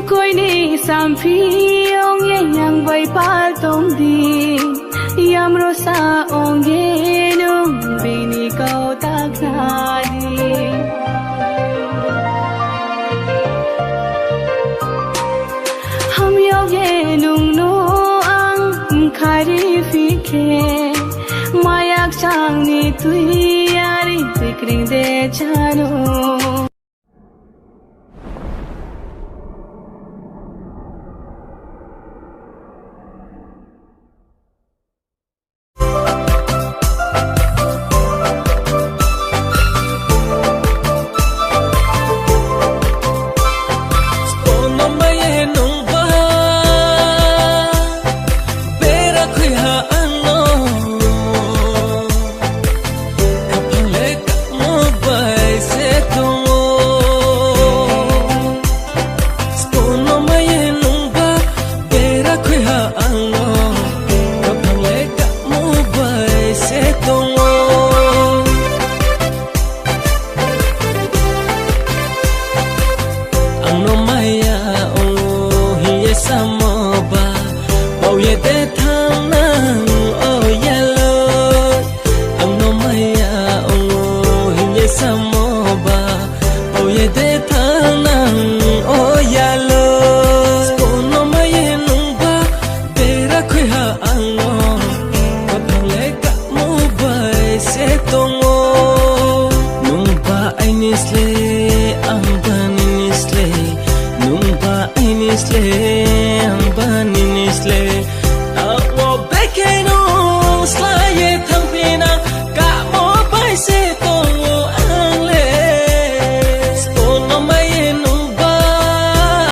Koi ni sampi ong yang bay pal tong di yam rosa ong nung bini kau tak nadi ham yo nung no ang khari fikhe mayak chang ni tui yari fikring de chano